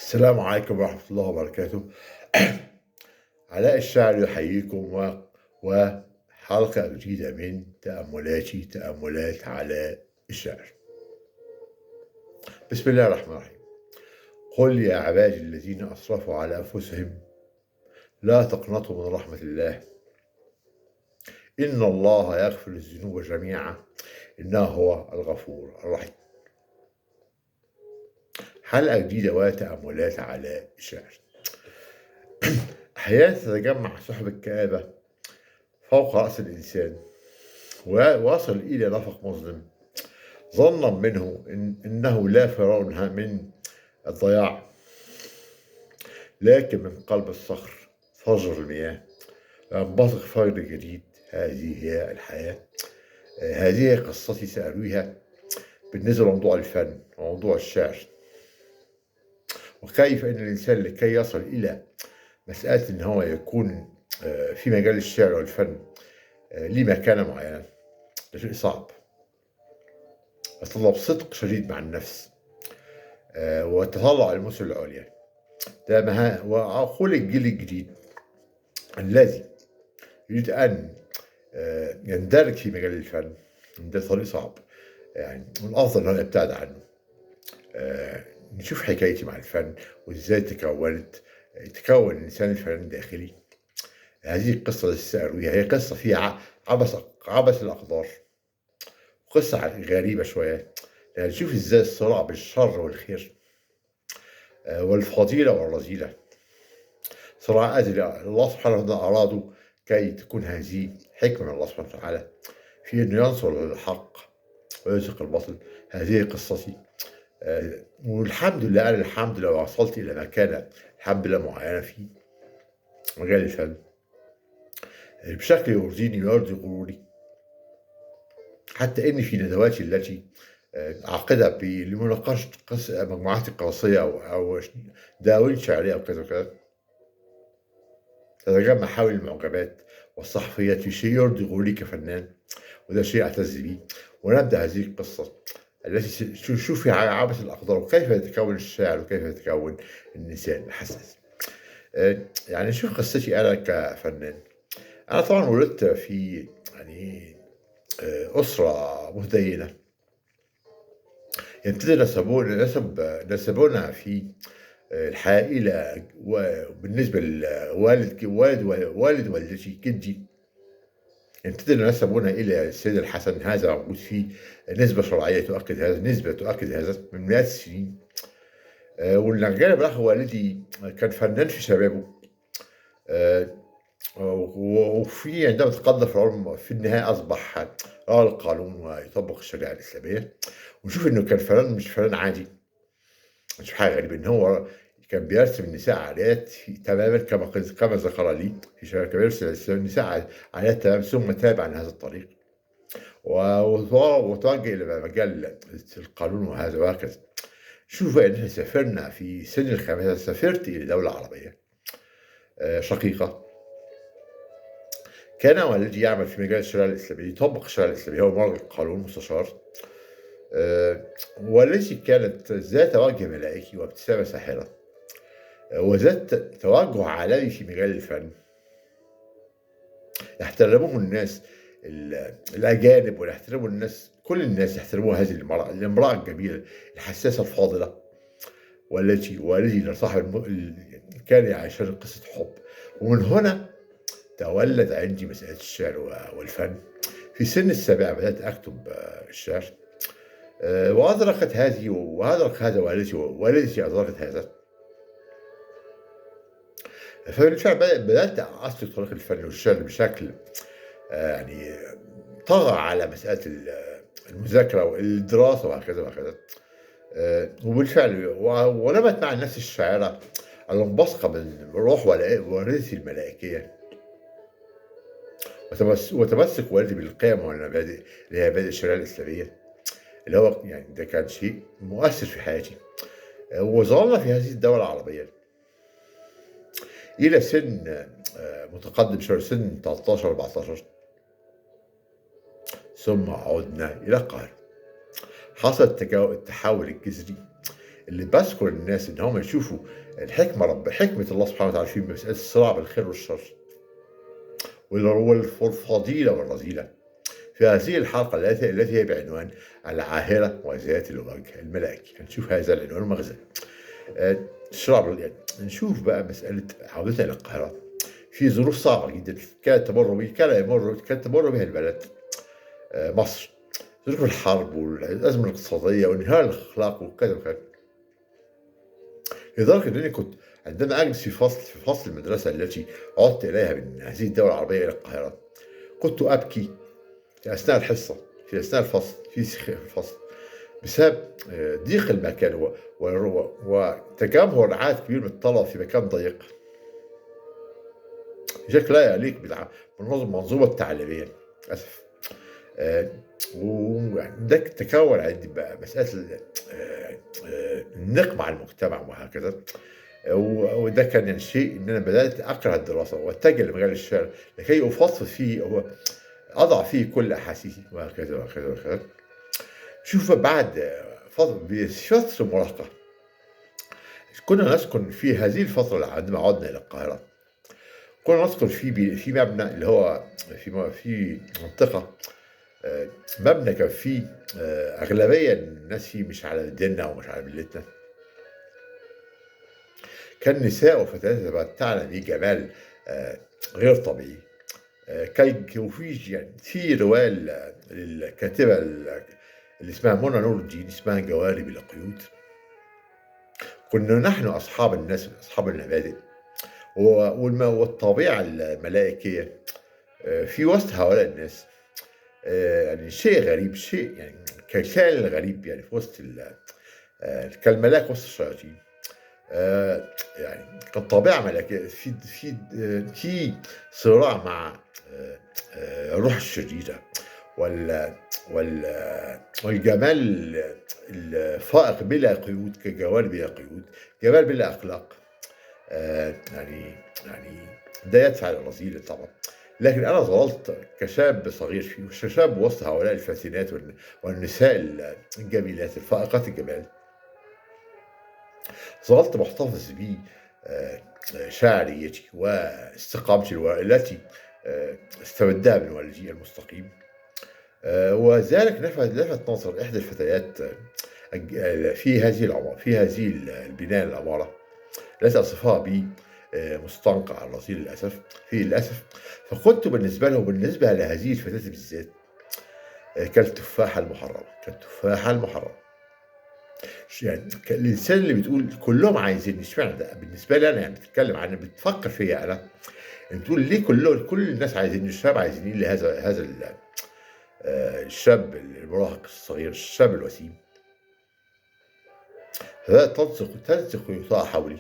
السلام عليكم ورحمة الله وبركاته. علاء الشاعر يحييكم وحلقة جديدة من تأملات علاء الشاعر. بسم الله الرحمن الرحيم. قل يا عبادي الذين أسرفوا على أنفسهم لا تقنطوا من رحمة الله إن الله يغفر الذنوب جميعا إنه هو الغفور الرحيم. حلقة جديدة وتأملات علاء الشاعر. أحيانا تتجمع سحب الكآبة فوق رأس الإنسان ووصل إلى نفق مظلم ظنا منه إنه لا فرار من الضياع، لكن من قلب الصخر فجر المياه ينبثق فجر جديد. هذه هي الحياة. هذه قصتي سأرويها بالنسبة لموضوع الفن وموضوع الشعر، وكيف أن الإنسان لكي يصل إلى مسألة إن هو يكون في مجال الشعر والفن ليه مكانة معينة، ده شيء صعب، يتطلب صدق شديد مع النفس وتطلع المثل العليا. ده وعقول الجيل الجديد الذي يريد أن يندرج في مجال الفن، ده طريق صعب، يعني من الأفضل أن يبتعد عنه. نشوف حكايتي مع الفن وإزاي تكون الإنسان الفنان الداخلي. هذه القصة التي سأرويها هي قصة فيها عبث الأقدار، قصة غريبة شوية، يعني نشوف إزاي الصراع بين الشر والخير والفضيلة والرذيلة، صراع أزلي الله سبحانه وتعالى أراده كي تكون هذه حكمة من الله سبحانه وتعالى في أنه ينصر الحق ويزهق الباطل. هذه قصتي، والحمد لله أنا الحمد لله وصلت إلى مكانة الحمد لله معينة في مجال الفن بشكل يرضيني ويرضي غروري، حتى إن في ندواتي التي أعقدها لمناقشة مجموعات قصصية أو دواوين شعرية أو كذا وكذا، تتجمع حول المعجبات والصحفيات في شيء يرضي غروري كفنان، وده شيء أعتز به. ونبدأ هذه القصة التي تشوف فيها عبث الأقدار وكيف يتكون الشاعر وكيف يتكون الإنسان الحساس. يعني شوف قصتي أنا كفنان. أنا طبعا ولدت في أسرة متدينة، يبتدي نسبونا في الحياة إلى وبالنسبة لوالد والدتي جدي، يبتدي نسبونا إلى السيد الحسن. هذا موجود فيه نسبة شرعية تؤكد هذا، نسبة تؤكد هذا من مئات السنين. والجانب الآخر والدي كان فنان في شبابه، وفي عندما تقدم في العلم في النهاية أصبح يرى القانون ويطبق الشريعة الإسلامية. ونشوف إنه كان فنان مش فنان عادي، مش حاجة غريبة إن هو كان بيرسم النساء عاريات تماما كما ذكر لي في شباب، كان بيرسم النساء عاريات تماما، ثم تابع عن هذا الطريق وتوجه إلى مجال القانون وهكذا. شوف بقى إن إحنا سافرنا في سن الخامسة، سافرت إلى دولة عربية شقيقة. كان والدي يعمل في مجال الشريعة الإسلامية، يطبق الشريعة الإسلامية، هو مرجع القانون مستشار. والتي كانت ذات وجه ملائكي وابتسامة ساحرة وذات توجه عالمي في مجال الفن، يحترمه الناس الأجانب ويحترموا الناس، كل الناس يحترموا هذه الامرأة الجميلة الحساسة الفاضلة، والتي صاحب كان يعيشون قصة حب. ومن هنا تولد عندي مسألة الشعر والفن. في سن السابعة بدأت أكتب الشعر، وأدركت هذه وأدرك هذا والدتي أدركت هذا. فبالفعل بدأت أسلك طريق الفن والشعر بشكل يعني طغى على مسألة المذاكرة والدراسة وهكذا وهكذا. وبالفعل ونمت مع النفس الشاعرة المنبثقة من الروح والرثة الملائكية، وتمسك والدي بالقيم والمبادئ اللي هي مبادئ الشريعة الإسلامية، اللي هو يعني ده كان شيء مؤثر في حياتي. وظلنا في هذه الدولة العربية إلى سن متقدم شوية، سن 13 14، ثم عدنا إلى القاهرة. حصل التحول الجذري اللي باذكر الناس إن هم يشوفوا حكمة الله سبحانه وتعالى في مسألة الصراع بين الخير والشر والفضيلة والرذيلة. في هذه الحلقة التي هي بعنوان العاهرة وذات الوجه الملائكي، هنشوف هذا العنوان المغزى. يعني نشوف بقى مسألة عودتنا إلى القاهرة في ظروف صعبة جدا كانت تمر بها البلد مصر، ظروف الحرب والأزمة الاقتصادية وانهيار الأخلاق وكذا وكذا، لدرجة أنني كنت عندما أجلس في فصل المدرسة التي عدت إليها من هذه الدولة العربية إلى القاهرة كنت أبكي في أثناء الحصة، في أثناء الفصل، في الفصل، بسبب ضيق المكان وتجمهر عدد كبير من الطلبة في مكان ضيق بشكل لا يليق بالمنظومة التعليمية للأسف. وده تكون عندي بقى مسألة النقمة على المجتمع وهكذا. وده كان يعني شيء ان انا بدات اكره الدراسه واتجه لمجال الشعر لكي افصل فيه اضع فيه كل احاسيسي وهكذا وهكذا وهكذا. شوف بعد فتره المراهقه كنا نسكن في هذه الفتره عندما عدنا الى القاهره، كنا نسكن في مبنى اللي هو في منطقه مبنى كان فيه اغلبيه الناس فيه مش على ديننا ومش على ملتنا، كان نساء وفتيات يتمتعن بجمال غير طبيعي. وفي يعني في رواية للكاتبة اللي اسمها منى نور الدين اسمها جواري بلا قيود. كنا نحن أصحاب الناس أصحاب المبادئ والطبيعة الملائكية في وسط هؤلاء الناس، يعني شيء غريب، شيء يعني ككائن غريب يعني في وسط كالملاك وسط الشياطين. يعني كانت طبيعة ملكية في صراع مع الروح الشريرة والجمال الفائق بلا قيود كجوال بلا قيود، جمال بلا أخلاق. يعني ده يدفع للرذيلة طبعا. لكن أنا ظللت كشاب صغير فيه شاب وسط هؤلاء الفاتنات والنساء الجميلات الفائقات الجمال، ظلت محتفظ بشعريتي واستقامتي التي استمدها من والدي المستقيم. وذلك لفت نظر إحدى الفتيات في هذه البناية العمارة التي أصفها بي مستنقع الرذيل للأسف. فكنت بالنسبة لهذه الفتاة بالذات كالتفاحة المحرمة. يعني الانسان اللي بتقول كلهم عايزين، اشمعنى ده بالنسبه لي انا؟ يعني بتتكلم عن بتفكر فيا انا، بتقول ليه كل الناس عايزين، الشباب عايزين لي هذا الشاب المراهق الصغير، الشاب الوسيم. تلصق يطاع حولي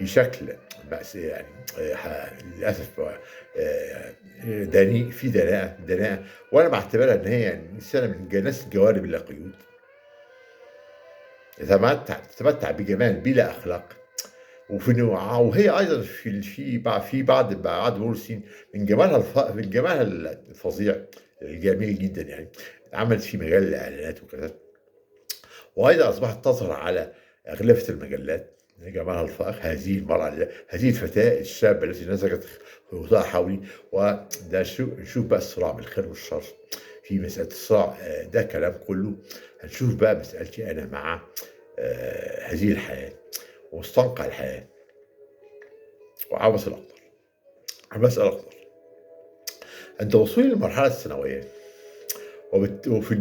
بشكل مأساة يعني للأسف في دناءة، وأنا بعتبرها إن هي يعني إنسانة من ناس الجوارب بلا قيود، تتمتع بجمال بلا أخلاق، وهي أيضا في بعد مرور السنين من جمالها الفظيع الجميل جدا، يعني عملت في مجال الإعلانات وكذا، وأيضا أصبحت تظهر على أغلفة المجلات جمالها الفائق. هذه المرأة، هذه الفتاة الشابة التي نزلت خيوطها حولي. وده نشوف بقى الصراع بين الخير والشر في مسألة الصراع، ده كلام كله هنشوف بقى مسألتي أنا مع هذه الحياة ومستنقع الحياة وعبث الأقدار. عند وصولي للمرحلة الثانوية وفي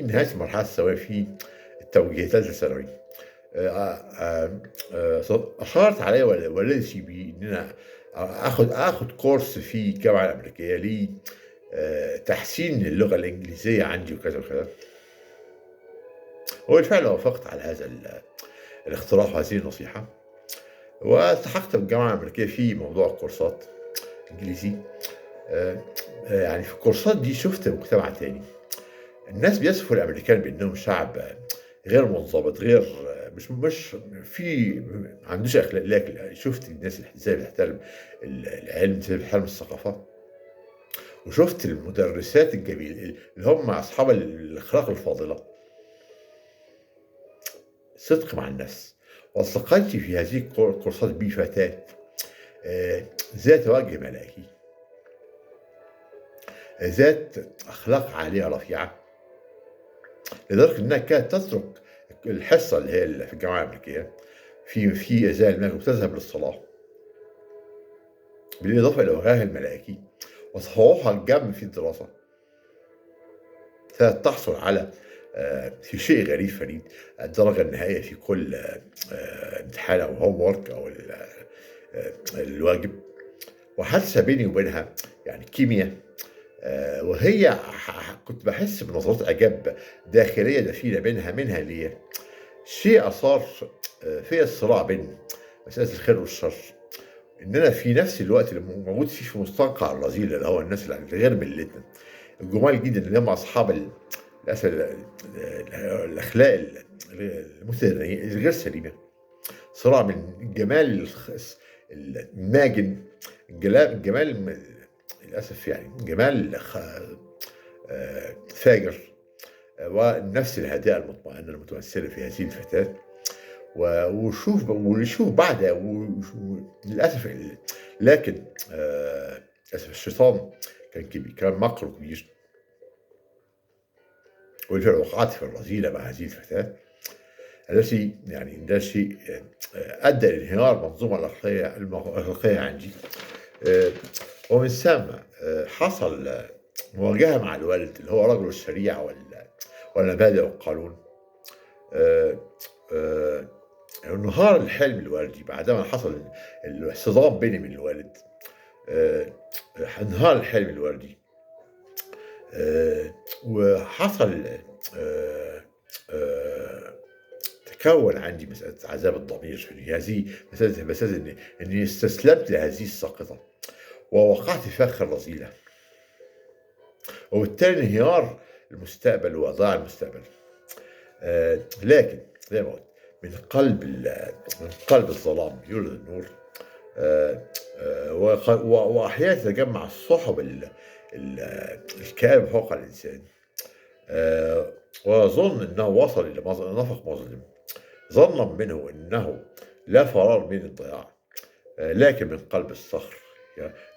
نهاية المرحلة الثانوية في التوجيه ثالثة ثانوي، أشارت علي والدتي بإن أنا آخد كورس في الجامعة الأمريكية لتحسين اللغة الإنجليزية عندي وكذا وكذا. وبالفعل وافقت على هذا الاقتراح وهذه النصيحة، والتحقت بالجامعة الأمريكية في موضوع كورسات إنجليزي. يعني في الكورسات دي شفت مجتمع تاني، الناس بيصفوا الأمريكان بأنهم شعب غير منضبط، غير مش ما عندوش اخلاق. لكن شفت الناس ازاي بتحترم العلم، ازاي بتحترم الثقافه، وشفت المدرسات الجميل اللي هم اصحاب الاخلاق الفاضله. صدق مع النفس. والتقيت في هذه الكورسات بفتاة ذات وجه ملائكي، ذات أخلاق عالية رفيعة، لدرجة إنها كانت تترك الحصة اللي هي في الجامعة الأمريكية في إزاء المغرب وتذهب للصلاة، بالإضافة إلى وجهها الملائكي وتفوقها الجم في الدراسة. تحصل على في شيء غريب فريد الدرجة النهائية في كل امتحان أو هوم وورك أو الواجب. وحادثة بيني وبينها يعني كيمياء، وهي كنت بحس بنظرات إعجاب داخلية دفينة منها ليا، شيء أثار فيا الصراع بين مسألة الخير والشر، إن أنا في نفس الوقت اللي موجود فيه في مستنقع الرذيل اللي هو الناس اللي غير ملتنا الجمال جدا اللي هم أصحاب الأخلاق الغير سليمة، صراع من الجمال الماجن، الجمال للأسف يعني جمال فاجر، والنفس الهادئة المطمئنة المتمثلة في هذه الفتاة. ونشوف بعدها للأسف لكن للأسف الشيطان كان كبير، كان مكره كبير، وبالفعل وقعت في الرذيلة مع هذه الفتاة التي يعني ده شيء أدى إلى انهيار المنظومة الأخلاقية عندي. ومن ثم حصل مواجهة مع الوالد اللي هو رجل الشريعة والمبادئ والقانون. انهار الحلم الوالدي بعدما حصل الاصطدام بيني وبين الوالد. انهار الحلم الوالدي، وحصل تكون عندي مسألة عذاب الضمير في هذه مسألة إني استسلمت لهذه الساقطة ووقعت في فخ الرذيلة، وبالتالي انهيار المستقبل وضاع المستقبل. لكن زي ما قلت من قلب الظلام يولد النور. وأحيانا تتجمع الصحب الكائن فوق الإنسان، ويظن أنه وصل إلى نفق مظلم، ظنا منه أنه لا فرار من الضياع، لكن من قلب الصخر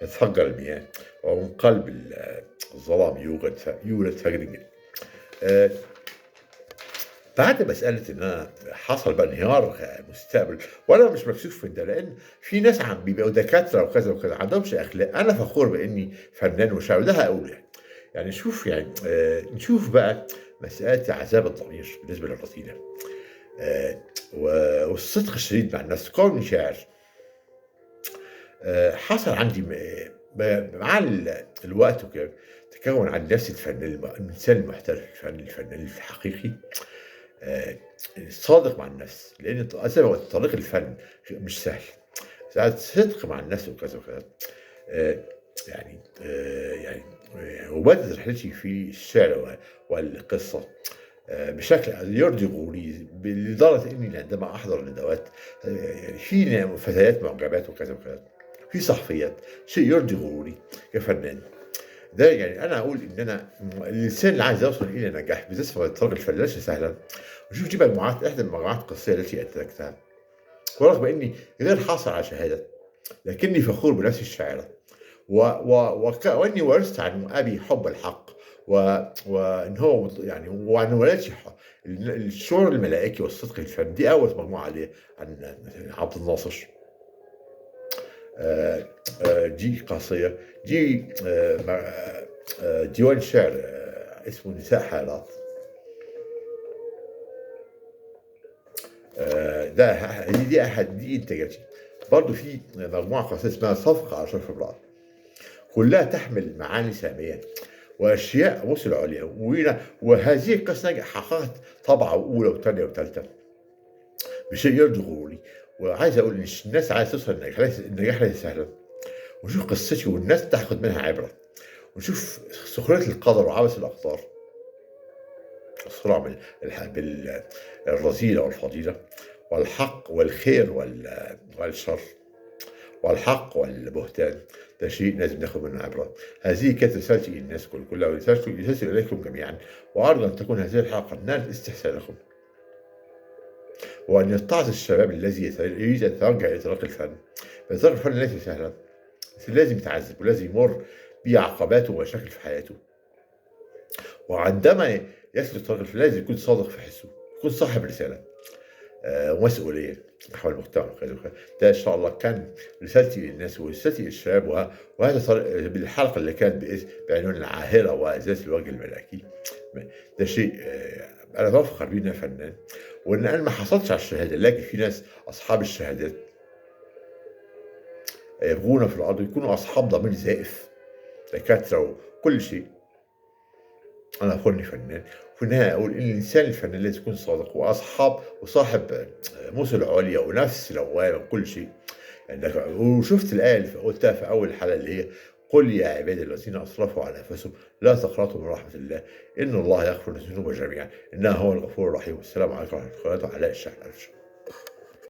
يتفجر المياه، ومن قلب الظلام يولد فجر جديد. بعد مسألة إن أنا حصل بقى انهيار مستقبل، وأنا مش مكسوف من ده، لأن في ناس عم بيبقوا دكاترة وكذا وكذا عندهمش أخلاق. أنا فخور بإني فنان وشاعر، ده هقول يعني شوف يعني نشوف بقى مسألة عذاب الضمير بالنسبة للرذيلة، والصدق الشديد مع النفس. كوني شاعر حصل عندي مع الوقت وكده تكون عندي نفسي الإنسان المحترف، الفنان الحقيقي صادق مع النفس، لأن طريق الفن مش سهل، ساعات صدق مع النفس وكذا وكذا. يعني وبدأت رحلتي في الشعر والقصة بشكل يرضي غروري، لدرجة إني عندما أحضر ندوات يعني في فتيات معجبات وكذا وكذا، في صحفيات، شيء يرضي غروري كفنان. ده يعني أنا أقول إن أنا الإنسان اللي عايز يوصل إلى نجاح بالذات في طريق الفن ليس سهلا. وشوف دي مجموعات، إحدى المجموعات القصية التي أنتجتها، ورغم إني غير حاصل على شهادة لكني فخور بنفسي الشاعرة، وإني ورثت عن أبي حب الحق، وإن هو يعني وعن والدتي الشعور الملائكي والصدق الفن. دي أول مجموعة عليه عن عبد الناصر. دي قصية، دي ديوان شعر اسمه نساء حالات. دي انتاجاتي. برضه في مجموعة قصيرة اسمها صفقة على شرف امرأة، كلها تحمل معاني سامية وأشياء وصل عليا، وهذه القصة حققت طبعة أولى وثانية وثالثة بشيء يرضي غروري. وعايز أقول إن الناس عايز توصل النجاح ليس سهلا. ونشوف قصتي والناس تاخد منها عبرة، ونشوف سخرية القدر وعبث الأقدار، الصراع بالرذيلة والفضيلة، والحق والخير والشر، والحق والبهتان. ده شيء لازم ناخد منه عبرة. هذه كانت رسالتي للناس كلها، ورسالتي إليكم جميعا، وأرجو أن تكون هذه الحلقة نالت استحسانكم. وأن يتعظ الشباب الذي يريد أن يتوجه إلى طريق الفن. فطريق الفن ليس سهلا، بس لازم يتعذب ولازم يمر بعقبات ومشاكل في حياته. وعندما يسلك طريق الفن لازم يكون صادق في حسه، يكون صاحب رسالة ومسؤولية نحو المجتمع وكذا وكذا. ده إن شاء الله كان رسالتي للناس ورسالتي للشباب، وهذا بالحلقة اللي كانت بعنوان العاهرة وذات الوجه الملكي. ده شيء أنا بفخر بيه إن أنا فنان، وإن أنا ما حصلتش على الشهادة، لكن في ناس أصحاب الشهادات يبغون في الأرض يكونوا أصحاب ضمير زائف، دكاترة وكل شيء. أنا كوني فنان، وفي النهاية أقول إن الإنسان الفنان لازم يكون صادق وصاحب مثل عليا ونفس لوامة وكل شيء. يعني وشفت الآية اللي قلتها في أول الحلقة اللي هي: قل يا عبادي الذين أسرفوا على أنفسهم لا تقنطوا من رحمة الله إن الله يغفر الذنوب جميعا إنه هو الغفور الرحيم. والسلام عليكم ورحمة الله وبركاته. علاء الشاعر.